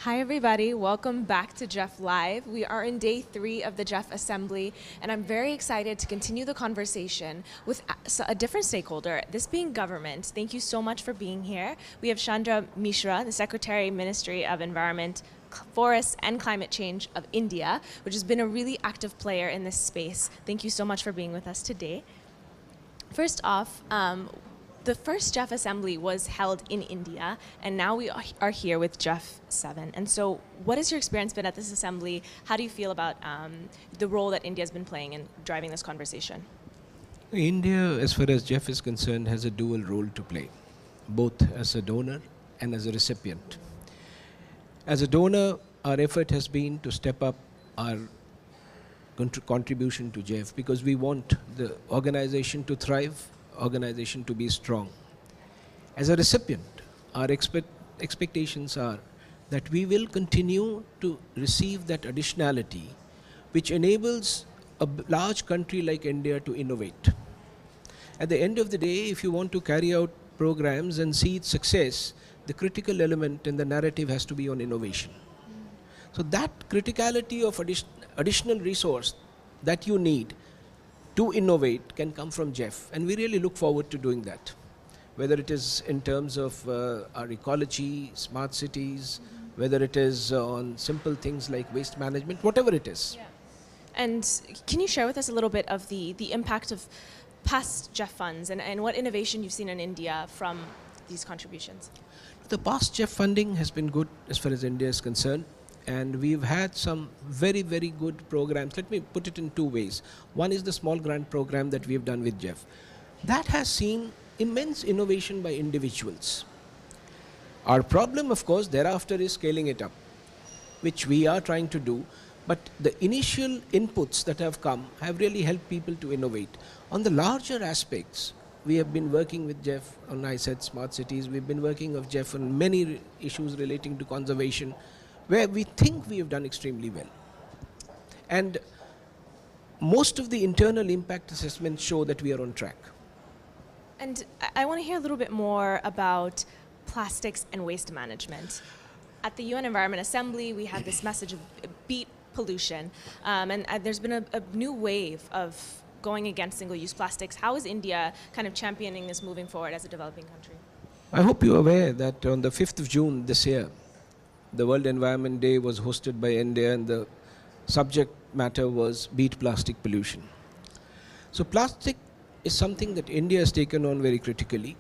Hi everybody, welcome back to GEF Live. We are in day 3 of the GEF Assembly, and I'm very excited to continue the conversation with a different stakeholder, this being government. Thank you so much for being here. We have Chandra Mishra, the Secretary, Ministry of Environment, Forests and Climate Change of India, which has been a really active player in this space. Thank you so much for being with us today. First off, the first GEF Assembly was held in India, and now we are here with GEF 7. And so what has your experience been at this assembly? How do you feel about the role that India has been playing in driving this conversation? India, as far as GEF is concerned, has a dual role to play, both as a donor and as a recipient. As a donor, our effort has been to step up our contribution to GEF because we want the organization to thrive, organization to be strong. As a recipient, our expectations are that we will continue to receive that additionality which enables a large country like India to innovate. At the end of the day, if you want to carry out programs and see its success, the critical element in the narrative has to be on innovation. So that criticality of additional resource that you need to innovate can come from GEF, and we really look forward to doing that. Whether it is in terms of our ecology, smart cities, whether it is on simple things like waste management, whatever it is. Yeah. And can you share with us a little bit of the impact of past GEF funds and what innovation you've seen in India from these contributions? The past GEF funding has been good as far as India is concerned. And we've had some very, very good programs. Let me put it in two ways. One is the small grant program that we've done with GEF. That has seen immense innovation by individuals. Our problem, of course, thereafter is scaling it up, which we are trying to do. But the initial inputs that have come have really helped people to innovate. On the larger aspects, we have been working with GEF on, I said, smart cities. We've been working with GEF on many issues relating to conservation, where we think we have done extremely well. And most of the internal impact assessments show that we are on track. And I want to hear a little bit more about plastics and waste management. At the UN Environment Assembly, we have this message of beat pollution, and there's been a new wave of going against single-use plastics. How is India kind of championing this moving forward as a developing country? I hope you're aware that on the 5th of June this year, the World Environment Day was hosted by India, and the subject matter was beat plastic pollution. So plastic is something that India has taken on very critically.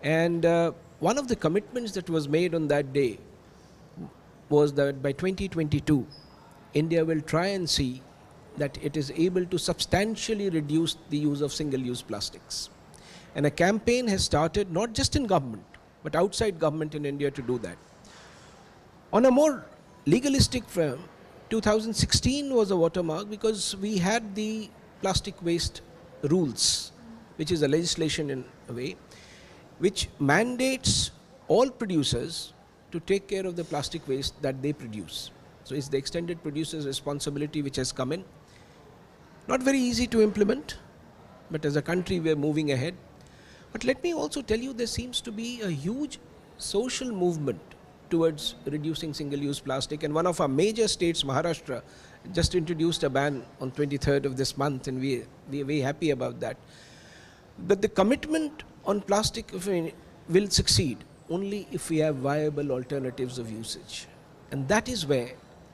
And one of the commitments that was made on that day was that by 2022, India will try and see that it is able to substantially reduce the use of single-use plastics. And a campaign has started, not just in government, but outside government in India to do that. On a more legalistic front, 2016 was a watermark because we had the plastic waste rules, which is a legislation in a way, which mandates all producers to take care of the plastic waste that they produce. So it's the extended producer's responsibility which has come in. Not very easy to implement, but as a country we are moving ahead. But let me also tell you, there seems to be a huge social movement towards reducing single-use plastic, and one of our major states, Maharashtra, just introduced a ban on 23rd of this month, and we are very happy about that. But the commitment on plastic will succeed only if we have viable alternatives of usage. And that is where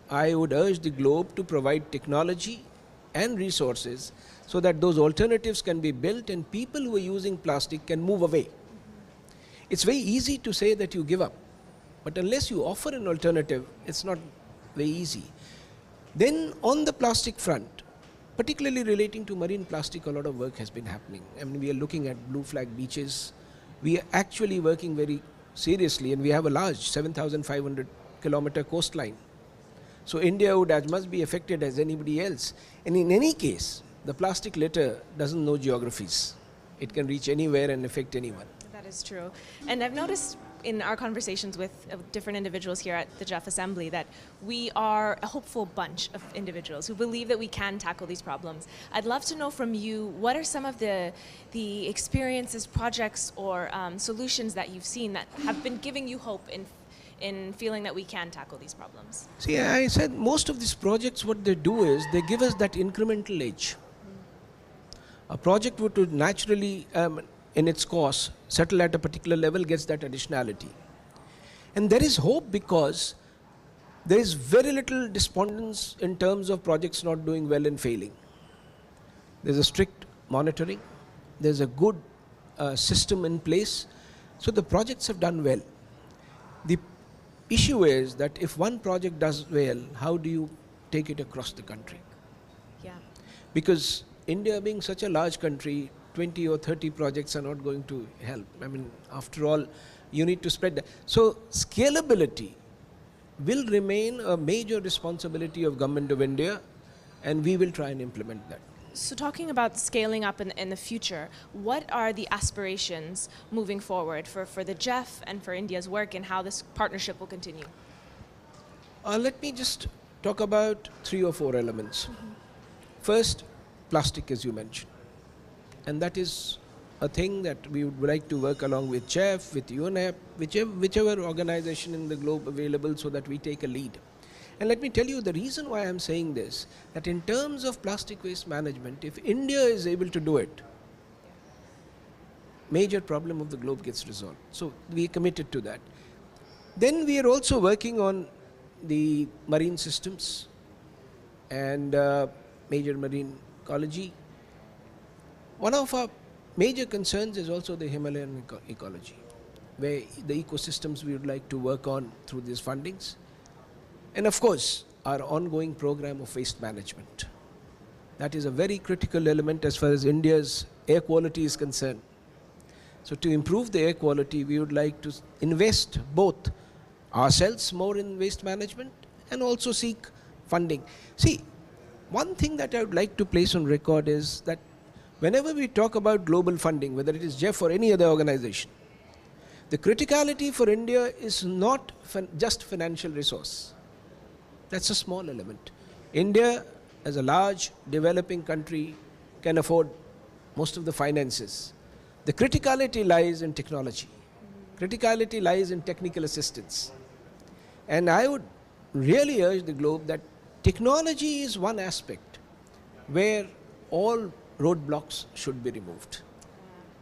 I would urge the globe to provide technology and resources so that those alternatives can be built and people who are using plastic can move away. It's very easy to say that you give up, but unless you offer an alternative, it's not very easy. Then on the plastic front, particularly relating to marine plastic, a lot of work has been happening. I mean, we are looking at blue flag beaches. We are actually working very seriously, and we have a large 7,500 kilometer coastline. So India would as much be affected as anybody else. And in any case, the plastic litter doesn't know geographies. It can reach anywhere and affect anyone. That is true. And I've noticed in our conversations with different individuals here at the GEF Assembly that we are a hopeful bunch of individuals who believe that we can tackle these problems. I'd love to know from you, what are some of the experiences, projects, or solutions that you've seen that have been giving you hope in feeling that we can tackle these problems? See, I said most of these projects, what they do is they give us that incremental edge. A project would naturally, in its course, settle at a particular level, gets that additionality. And there is hope because there is very little despondence in terms of projects not doing well and failing. There's a strict monitoring. There's a good system in place. So the projects have done well. The issue is that if one project does well, how do you take it across the country? Yeah. Because India being such a large country, 20 or 30 projects are not going to help. I mean, after all, you need to spread that. So scalability will remain a major responsibility of Government of India, and we will try and implement that. So talking about scaling up in the future, what are the aspirations moving forward for the GEF and for India's work, and how this partnership will continue? Let me just talk about 3 or 4 elements. First, plastic, as you mentioned. And that is a thing that we would like to work along with GEF, with UNEP, whichever organization in the globe available, so that we take a lead. And let me tell you the reason why I'm saying this, that in terms of plastic waste management, if India is able to do it, major problem of the globe gets resolved. So we are committed to that. Then we are also working on the marine systems and major marine ecology. One of our major concerns is also the Himalayan ecology, where the ecosystems we would like to work on through these fundings. And of course, our ongoing program of waste management. That is a very critical element as far as India's air quality is concerned. So to improve the air quality, we would like to invest both ourselves more in waste management and also seek funding. See, one thing that I would like to place on record is that whenever we talk about global funding, whether it is GEF or any other organization, the criticality for India is not just financial resource. That's a small element. India, as a large developing country, can afford most of the finances. The criticality lies in technology. Criticality lies in technical assistance. And I would really urge the globe that technology is one aspect where all roadblocks should be removed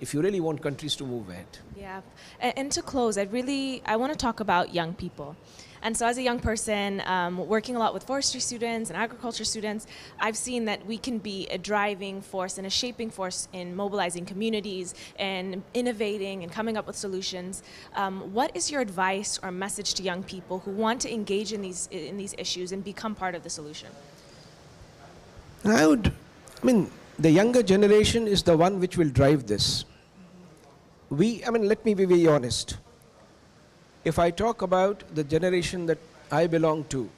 if you really want countries to move ahead. Yeah, and to close, I want to talk about young people. And so as a young person, working a lot with forestry students and agriculture students, I've seen that we can be a driving force and a shaping force in mobilizing communities and innovating and coming up with solutions. What is your advice or message to young people who want to engage in these issues and become part of the solution? The younger generation is the one which will drive this. Let me be very honest. If I talk about the generation that I belong to,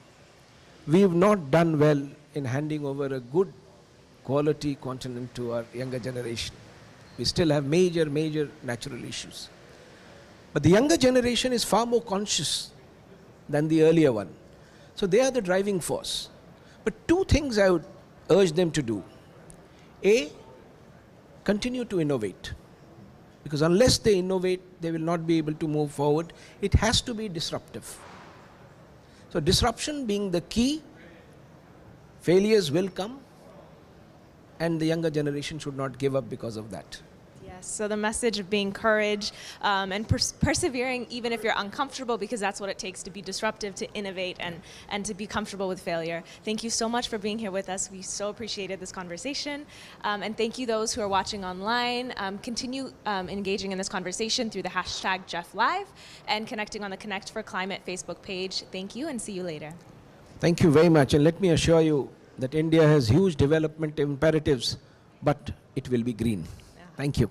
we've not done well in handing over a good quality continent to our younger generation. We still have major natural issues. But the younger generation is far more conscious than the earlier one. So they are the driving force. But 2 things I would urge them to do. A, continue to innovate. Because unless they innovate, they will not be able to move forward. It has to be disruptive. So disruption being the key, failures will come, and the younger generation should not give up because of that. Yes, so the message of being courage and persevering even if you're uncomfortable, because that's what it takes to be disruptive, to innovate, and to be comfortable with failure. Thank you so much for being here with us. We so appreciated this conversation. And thank you those who are watching online. Continue engaging in this conversation through the hashtag #JeffLive and connecting on the Connect for Climate Facebook page. Thank you and see you later. Thank you very much, and let me assure you that India has huge development imperatives, but it will be green. Thank you.